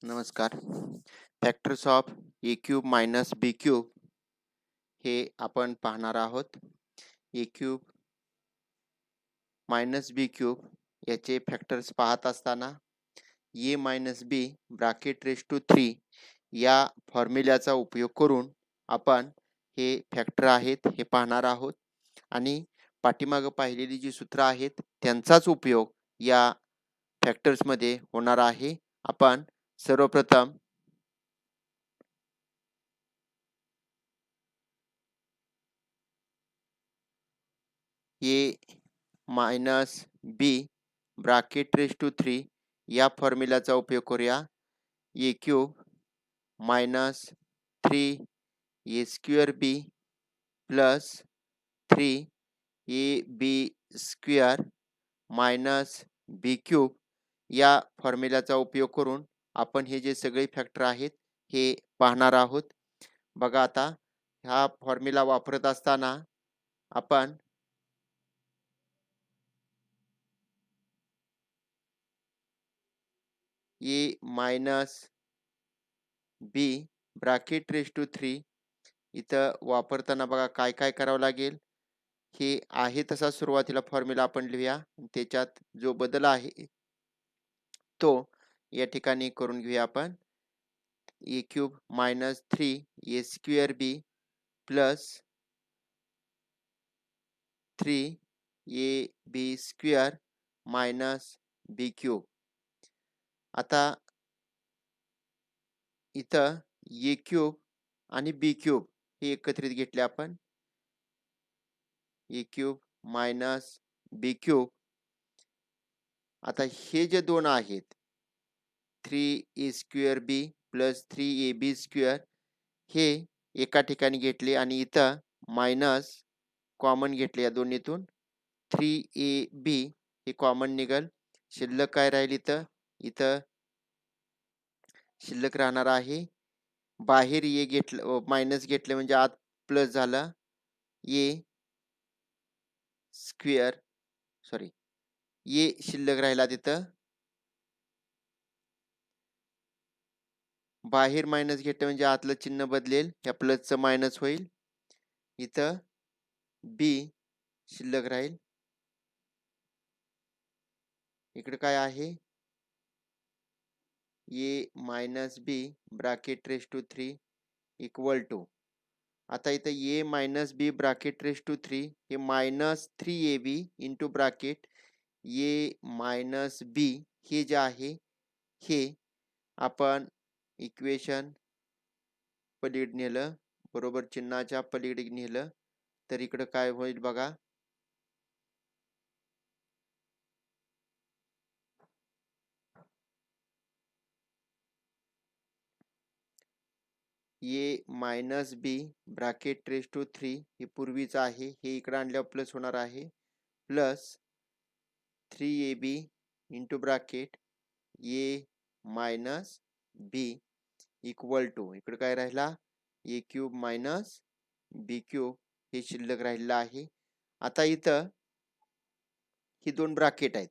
नमस्कार. Factors of A cube minus B cube हे आपण पाहणार आहोत. A cube minus B cube याचे फॅक्टर्स पाहत असताना A minus B bracket raise to 3 या फॉर्म्युल्याचा उपयोग करून आपण हे फॅक्टर आहेत हे पाहणार आहोत आणि पाठीमागं पाहिलेली जी सूत्र आहेत त्यांचाच उपयोग या फॅक्टर्समध्ये होणार आहे. आपण सर्वप्रथम A minus B bracket raise to 3 या फॉर्म्युल्याचा उपयोग करूया. A cube minus 3 A square B plus 3 A B square minus B cube या फॉर्म्युल्याचा उपयोग करून आपण हे जे सगळे फॅक्टर आहेत हे पाहणार आहोत. बघा आता हा फॉर्म्युला वापरत असताना आपण A minus B bracket raise to 3 इथं वापरताना बघा काय काय करावं लागेल. हे आहे तसा सुरुवातीला फॉर्म्युला आपण लिहूया. त्याच्यात जो बदल आहे तो या ठिकाणी करून घेऊया आपण. A cube minus 3 A square B plus 3 A B square minus B cube. आता इथं ए क्यूब आणि बी क्यूब हे एकत्रित घेतले आपण. A cube minus B cube. आता हे जे दोन आहेत 3 A square B plus 3 A B square हे एका ठिकाणी घेतले आणि इथं मायनस कॉमन घेतले. या दोन्हीतून 3 ए बी हे कॉमन निघल. शिल्लक काय राहील इथं इथं शिल्लक राहणार आहे. बाहेर ए घेतलं मायनस घेतले म्हणजे आत प्लस झालं. ए स्क्वेअर सॉरी ए शिल्लक राहिला तिथं. बाहेर मायनस घेतलं म्हणजे आतलं चिन्ह बदलेल. या प्लसचं मायनस होईल. इथं बी शिल्लक राहील. इकडे काय आहे A minus B bracket raise to 3 equal to. आता इथं A minus B bracket raise to 3 हे minus 3 A B into bracket A minus B हे जे आहे हे आपण इक्वेशन पलीकडे नेलं, बरोबर चिन्हाच्या पलीकडे नेलं तर इकडं काय होईल बघा. A minus B bracket raise to 3 हे पूर्वीच आहे, हे इकडे आणल्यावर प्लस होणार आहे. Plus 3 A B into bracket A minus B equal to इकडे काय राहिला A cube minus B cube हे शिल्लक राहिलेलं आहे. आता इथं ही दोन ब्रॅकेट आहेत.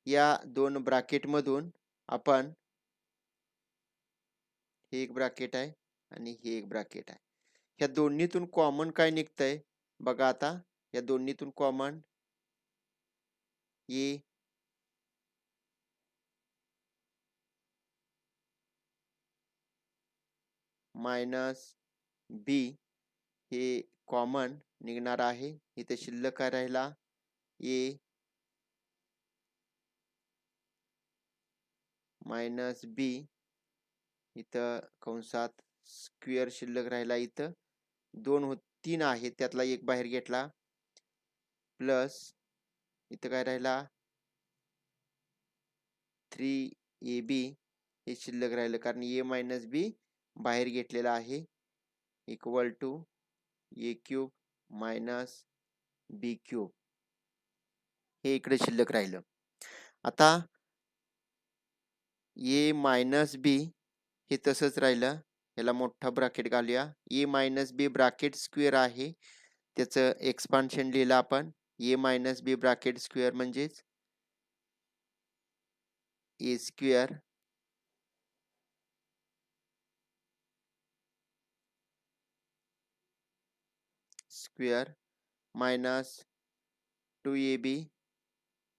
या दोन ब्रॅकेट मधून आपण हे एक ब्रॅकेट आहे आणि हे एक ब्रॅकेट आहे. ह्या दोन्हीतून कॉमन काय निघतंय बघा. आता या दोन्हीतून कॉमन ए मायनस बी हे कॉमन निघणार आहे. इथे शिल्लक काय राहिला ए मायनस बी इथं कंसात स्क्वेअर शिल्लक राहिला. इथं दोन 3 आहेत त्यातला एक बाहेर घेतला. प्लस इथं काय राहिला 3 ए बी हे शिल्लक राहिलं कारण ए मायनस बी बाहेर घेतलेला आहे. Equal to A cube minus B cube हे इकडे शिल्लक राहिलं. आता ए मायनस बी हे तसंच राहिलं. याला मोठा ब्रॅकेट घालूया. A minus B bracket square आहे, त्याचं एक्सपान्शन लिहिलं आपण. A minus B bracket square म्हणजेच A square square minus 2ab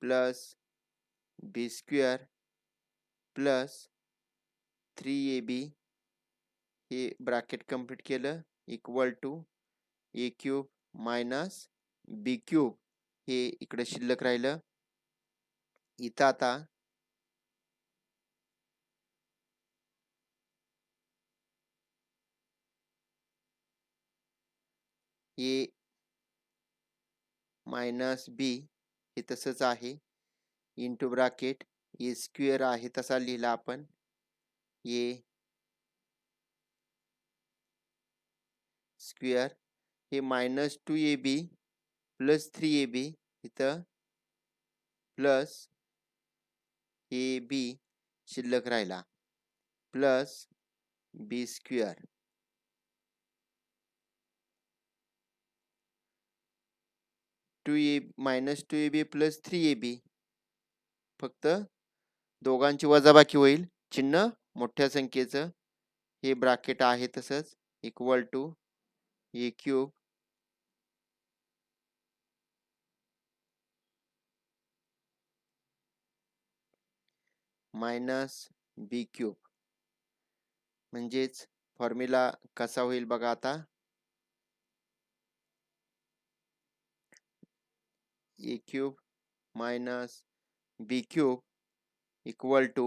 plus B square plus 3ab हे ब्रॅकेट कंप्लीट केलं equal to A cube minus B cube हे इकडे शिल्लक राहिलं. इथं आता ए मायनस बी हे तसंच आहे इंटू ब्रॅकेट ए स्क्वेअर आहे तसा लिहिला आपण. ए स्क्वेअर हे मायनस 2ab प्लस 3ab इथं प्लस ए बी शिल्लक राहिला plus B square minus 2ab plus 3ab फक्त दोघांची वजाबाकी होईल. चिन्ह मोठ्या संख्येचं हे ब्रॅकेट आहे तसंच equal to A cube minus B cube म्हणजेच फॉर्म्युला कसा होईल बघा आता. A cube minus B cube equal to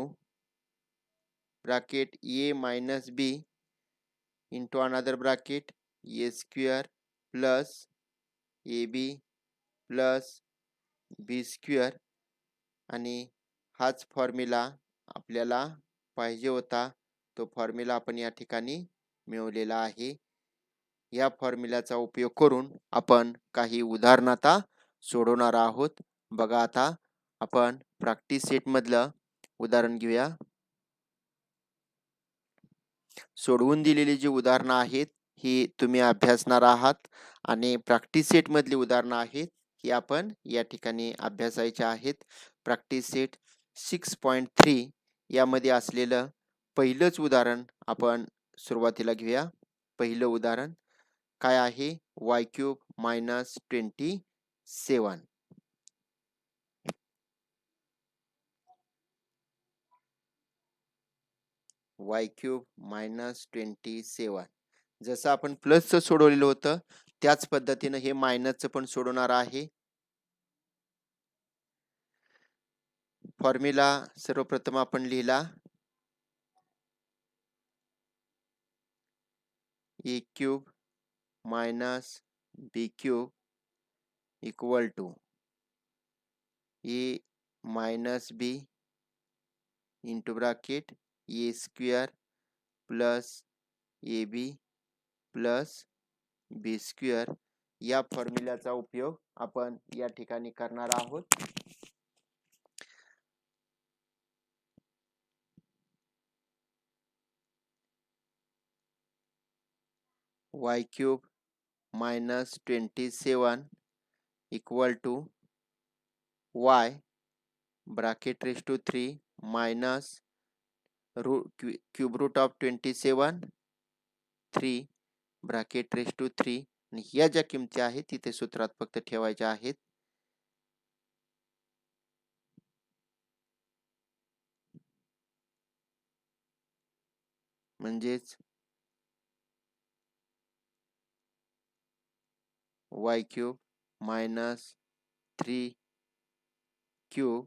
bracket A minus B into another bracket A square plus A B plus B square आणि हाच formula आपल्याला पाहिजे होता तो फॉर्म्युला आपण या ठिकाणी मिळवलेला आहे. या फॉर्म्युल्याचा उपयोग करून आपण काही उदाहरण आता सोडवणार आहोत. बघा आता आपण प्रॅक्टिस सेट मधलं उदाहरण घेऊया. सोडवून दिलेली जी उदाहरणं आहेत ही तुम्ही अभ्यासणार आहात आणि प्रॅक्टिस सेट मधली उदाहरणं आहेत ही आपण या ठिकाणी अभ्यासायची आहेत. प्रॅक्टिस सेट 6.3 यामध्ये असलेलं पहिलंच उदाहरण आपण सुरुवातीला घेऊया. पहिलं उदाहरण काय आहे y cube minus 27. y cube minus 27 जसं आपण प्लसचं सोडवलेलं होतं त्याच पद्धतीनं हे मायनसचं पण सोडवणार आहे. फॉर्म्युला सर्वप्रथम आपण लिहिला A cube minus B cube equal to A minus B into bracket A square plus A B plus B square या फॉर्म्युल्याचा उपयोग आपण या ठिकाणी करणार आहोत. y cube minus 27 equal to y bracket raise to 3 minus cube root of 27 3 bracket raise to 3 आणि ह्या ज्या किमती आहेत तिथे सूत्रात फक्त ठेवायच्या आहेत. म्हणजेच y cube minus 3 cube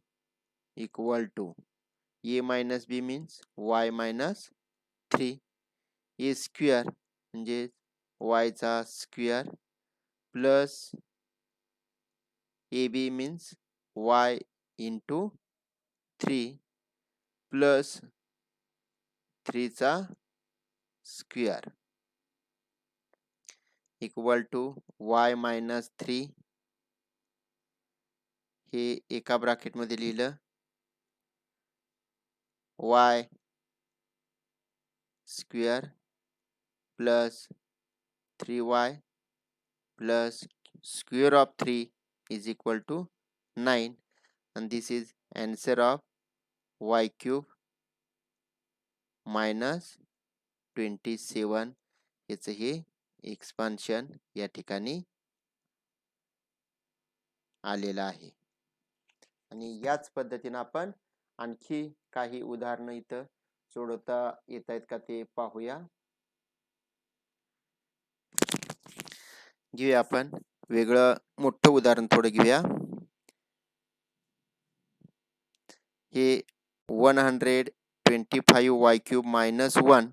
equal to a minus B means y minus 3 a square म्हणजे y चा square plus A B means y into 3 plus 3 चा square equal to y minus 3 हे एका ब्रॅकेट मध्ये लिहिलं y square plus 3y plus square of 3 is equal to 9 and this is answer of y cube minus 27 याचं हे expansion या ठिकाणी आलेला आहे. आणि याच पद्धतीने आपण आणखी काही उदाहरणं इथं सोडवता येत आहेत का ते पाहूया. घेऊया आपण वेगळं मोठं उदाहरण थोडं घेऊया. हे 125y³ - 1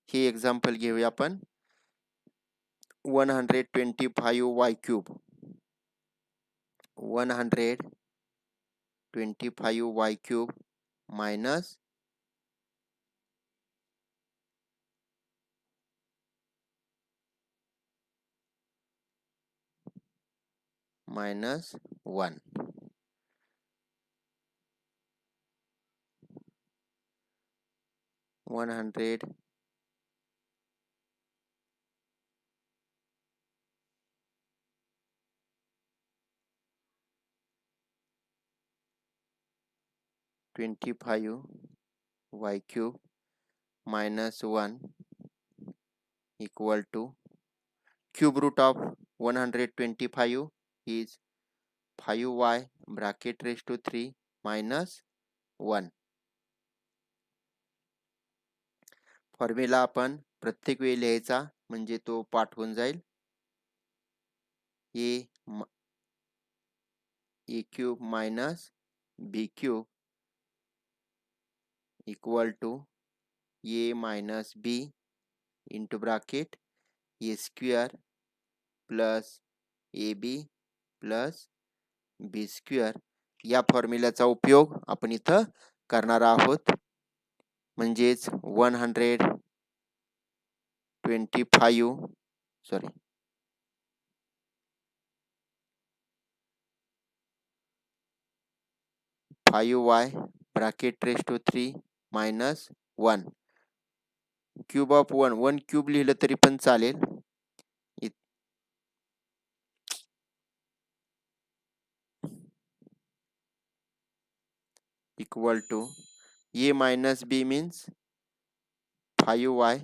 हे एक्झाम्पल घेऊया आपण. 125y³ 125y³ minus 1. 125y³ minus 1 equal to cube root of 125 is 5y bracket raised to 3 minus 1. Formula आपण प्रत्येक वेळी लिहायचा म्हणजे तो पाठ होऊन जाईल. a cube minus b cube equal to a minus b into bracket a square plus ab plus b square या फॉर्म्युल्याचा उपयोग आपण इथं करणार आहोत. म्हणजेच 5y bracket raised to 3 minus 1 cube of 1 cube लिहिलं तरी पण चालेल. equal to a minus b means 5y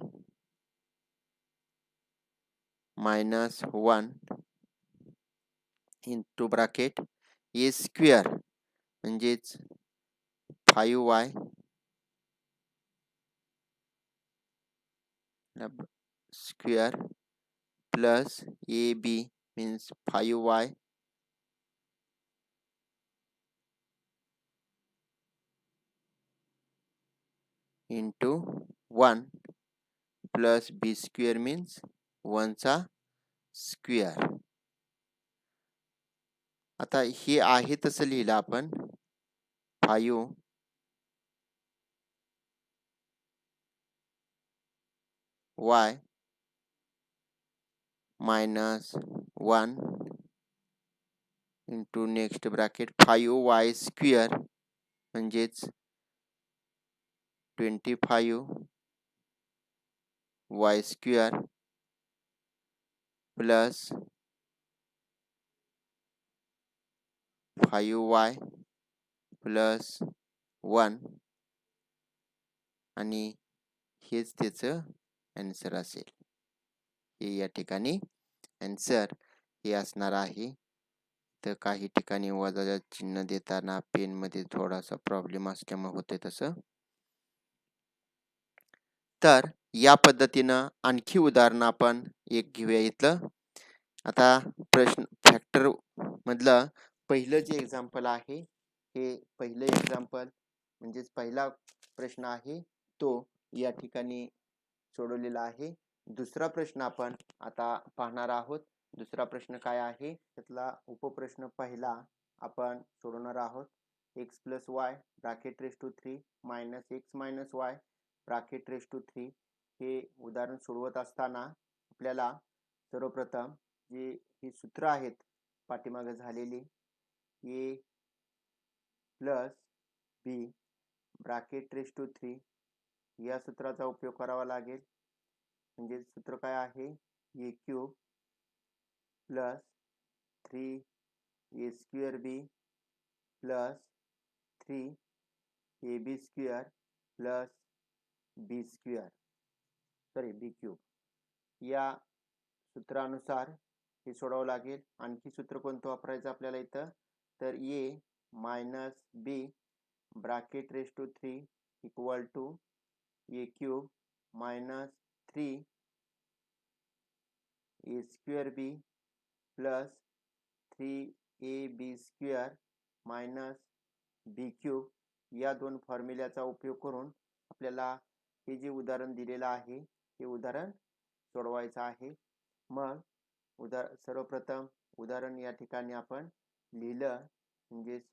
minus 1 into bracket a square म्हणजेच 5y square plus ab means 5y into 1 plus b square means 1 चा square. आता हे आहे तसं लिहिलं आपण 5y minus 1 into next bracket 5y square म्हणजेच 25y square plus 5y plus 1 आणि हेच त्याचं आन्सर असेल. हे या ठिकाणी आन्सर हे असणार आहे. तर काही ठिकाणी वजाचे चिन्ह देताना पेन मध्ये थोडासा प्रॉब्लेम असल्यामुळे होते तसं. तर या पद्धतीनं आणखी उदाहरण आपण एक घेऊया इथलं. आता प्रश्न फॅक्टर मधलं पहिलं जे एक्झाम्पल आहे हे पहिलं एक्झाम्पल म्हणजेच पहिला प्रश्न आहे तो या ठिकाणी सोडवलेला आहे. दुसरा प्रश्न आपण आता पाहणार आहोत. दुसरा प्रश्न काय आहे त्यातला उपप्रश्न पहिला आपण सोडवणार आहोत. x plus y bracket raised to 3 minus x minus y bracket raised to 3 हे उदाहरण सोडवत असताना आपल्याला सर्वप्रथम जे ही सूत्र आहेत पाठीमागे झालेली a plus b bracket raised to 3 या सूत्राचा उपयोग करावा लागेल. म्हणजे सूत्र काय आहे a cube plus 3a square b plus 3ab square plus b square b cube या सूत्रानुसार हे सोडवावं लागेल. आणखी सूत्र कोणतं वापरायचं आपल्याला इथं तर A minus B bracket raise to 3 equal to A cube minus 3 A square B plus 3ab square minus B cube या दोन फॉर्म्युल्याचा उपयोग करून आपल्याला हे जे उदाहरण दिलेलं आहे हे उदाहरण सोडवायचं आहे. मग सर्वप्रथम उदाहरण या ठिकाणी आपण लिहिलं म्हणजेच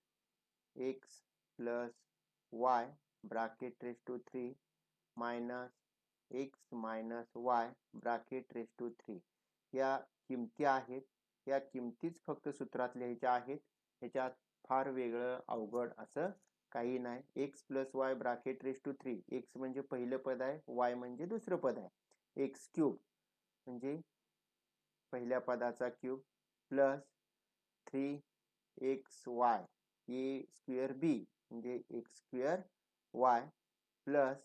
X plus Y bracket raise to 3 minus X minus Y bracket raise to 3 या किमती आहेत. या किमतीच फक्त सूत्रात लिहायच्या आहेत. ह्याच्यात फार वेगळं अवघड असं काही नाही. X plus Y bracket raise to 3 X म्हणजे पहिलं पद आहे, वाय म्हणजे दुसरं पद आहे. एक्स क्यूब म्हणजे पहिल्या पदाचा cube plus 3xy A square B म्हणजे X square Y plus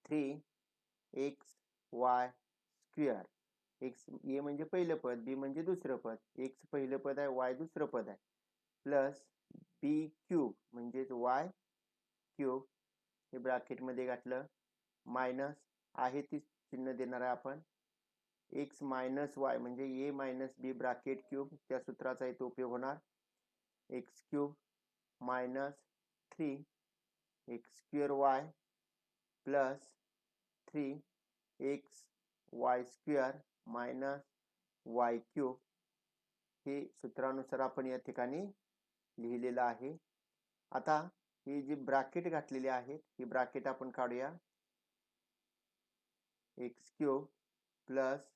3xy square. X A म्हणजे पहिलं पद, बी म्हणजे दुसरं पद, एक्स पहिलं पद आहे, वाय दुसरं पद आहे, प्लस बी क्यूब म्हणजेच वाय क्यूब हे ब्रॅकेटमध्ये घातलं, मायनस आहे ती चिन्ह देणार आहे आपण. एक्स मायनस वाय म्हणजे ए मायनस बी ब्रॅकेट क्यूब त्या सूत्राचा इथे उपयोग होणार. X cube minus 3 x square Y plus 3x Y square minus Y cube हे सूत्रानुसार आपण या ठिकाणी लिहिलेलं आहे. आता ही जी ब्रॅकेट घातलेली आहेत ही ब्रॅकेट आपण काढूया. X cube plus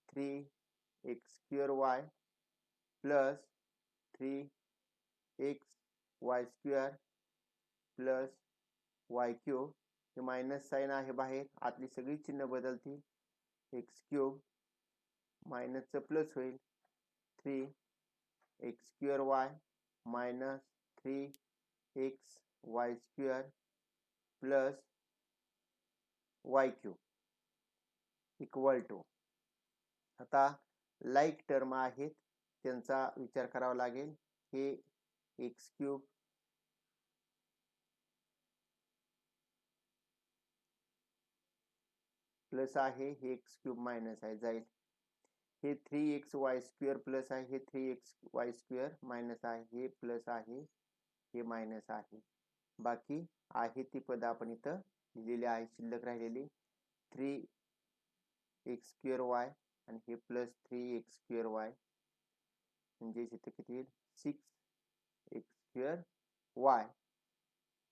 3x square Y plus 3x Y square plus Y cube हे मायनस साइन आहे बाहेर, आतली सगळी चिन्ह बदलतील. एक्स क्यूब मायनसचं प्लस होईल, 3x square Y minus 3x Y square plus Y cube equal to. आता लाईक टर्म आहेत त्यांचा विचार करावा लागेल. हे एक्स क्यूब प्लस आहे, हे एक्स क्यूब मायनस आहे जाईल. हे 3xy स्क्वेअर प्लस आहे, हे 3xy स्क्वेअर मायनस आहे, हे प्लस आहे, हे मायनस आहे. बाकी आहे ती पद आपण इथं लिहिलेली आहे. शिल्लक राहिलेली 3x स्क्वेअर वाय आणि हे प्लस 3x स्क्वेअर वाय म्हणजे इथे किती येईल 6x स्क्वेअर वाय.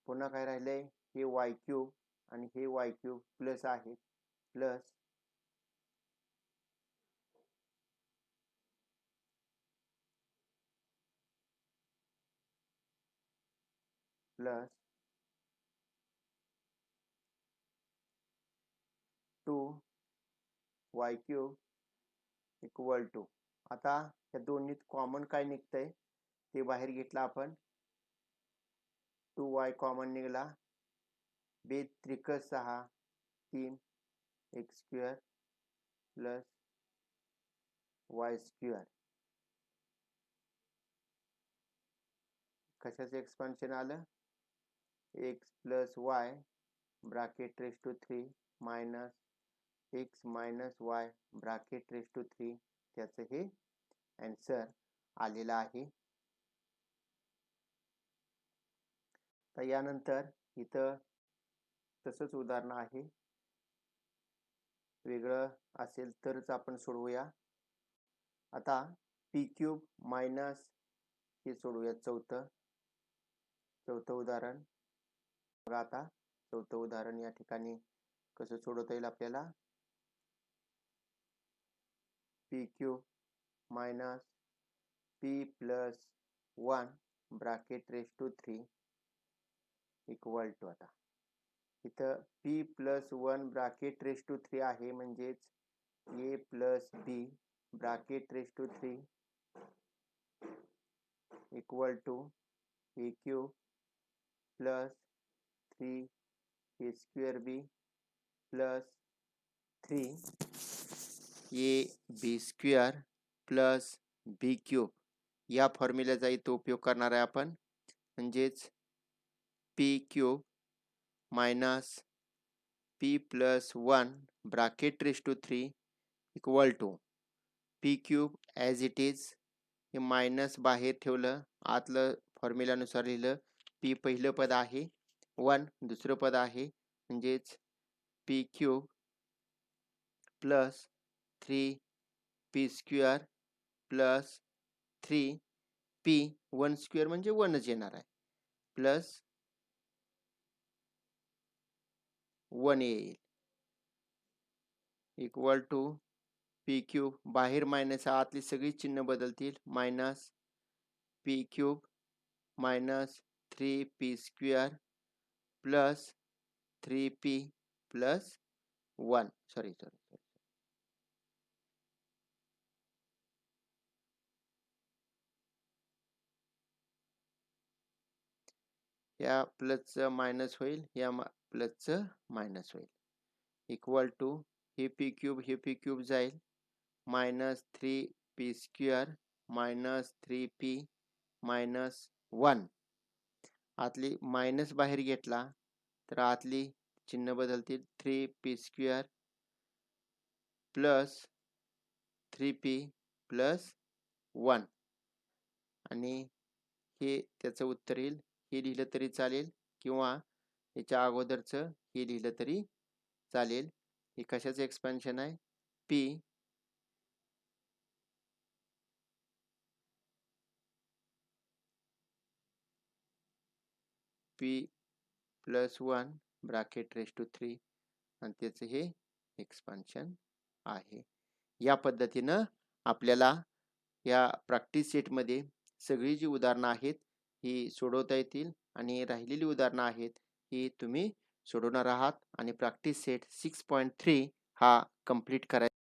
पुन्हा काय राहिले हे वाय क्यूब आणि हे वाय क्यूब प्लस आहे, plus plus 2y cube equal to. आता या दोन्हीत कॉमन काय निघतंय ते बाहेर घेतलं आपण. 2y कॉमन निघाला, बे त्रिक 6 3x square plus Y square. कशाचं एक्सपान्शन आलं X plus Y bracket raise to 3 minus X minus Y bracket raise to 3 त्याचं हे आन्सर आलेलं आहे. तर यानंतर इथं तसंच उदाहरण आहे, वेगळं असेल तरच आपण सोडवूया. आता पी क्यूब मायनस हे सोडवूया चौथं उदाहरण. बघा आता चौथं उदाहरण या ठिकाणी कसं सोडवता येईल आपल्याला. P cube minus P plus 1 bracket raise to 3 equal to. आता इथं p plus 1 bracket raise to 3 आहे म्हणजेच a plus b bracket raise to 3 equal to a cube plus 3a square b plus 3ab square plus b cube या फॉर्म्युल्याचा इथं उपयोग करणार आहे आपण. म्हणजेच P cube minus P plus 1 bracket raise to 3 equal to P cube as it is. हे minus बाहेर ठेवलं, आतलं फॉर्म्युल्यानुसार लिहिलं. पी पहिलं पद आहे, 1 दुसरं पद आहे, म्हणजेच P cube plus 3 P square plus 3 P 1 square म्हणजे 1च येणार आहे, प्लस 1 येईल इक्वल टू पी क्यूब. बाहेर मायनस आतली सगळी चिन्ह बदलतील. Minus P cube minus 3 P square plus 3 P plus 1 sorry या प्लसचं मायनस होईल, या प्लसचं मायनस होईल इक्वल टू हे पी क्यूब जाईल. Minus 3 P square minus 3 P minus 1. आतली मायनस बाहेर घेतला तर आतली चिन्ह बदलतील. 3 P square plus 3 P plus 1 आणि हे त्याचं उत्तर येईल. हे लिहिलं तरी चालेल किंवा याच्या अगोदरचं हे लिहिलं तरी चालेल. हे कशाचं एक्सपेन्शन आहे? P P plus 1 bracket raise to 3 आणि त्याचं हे एक्सपान्शन आहे. या पद्धतीनं आपल्याला या प्रॅक्टिस सेटमध्ये सगळी जी उदाहरणं आहेत ही सोडवता येतील आणि राहिलेली उदाहरणं आहेत ही तुम्ही सोडवणार आहात आणि प्रॅक्टिस सेट 6.3 हा कंप्लीट करायचा.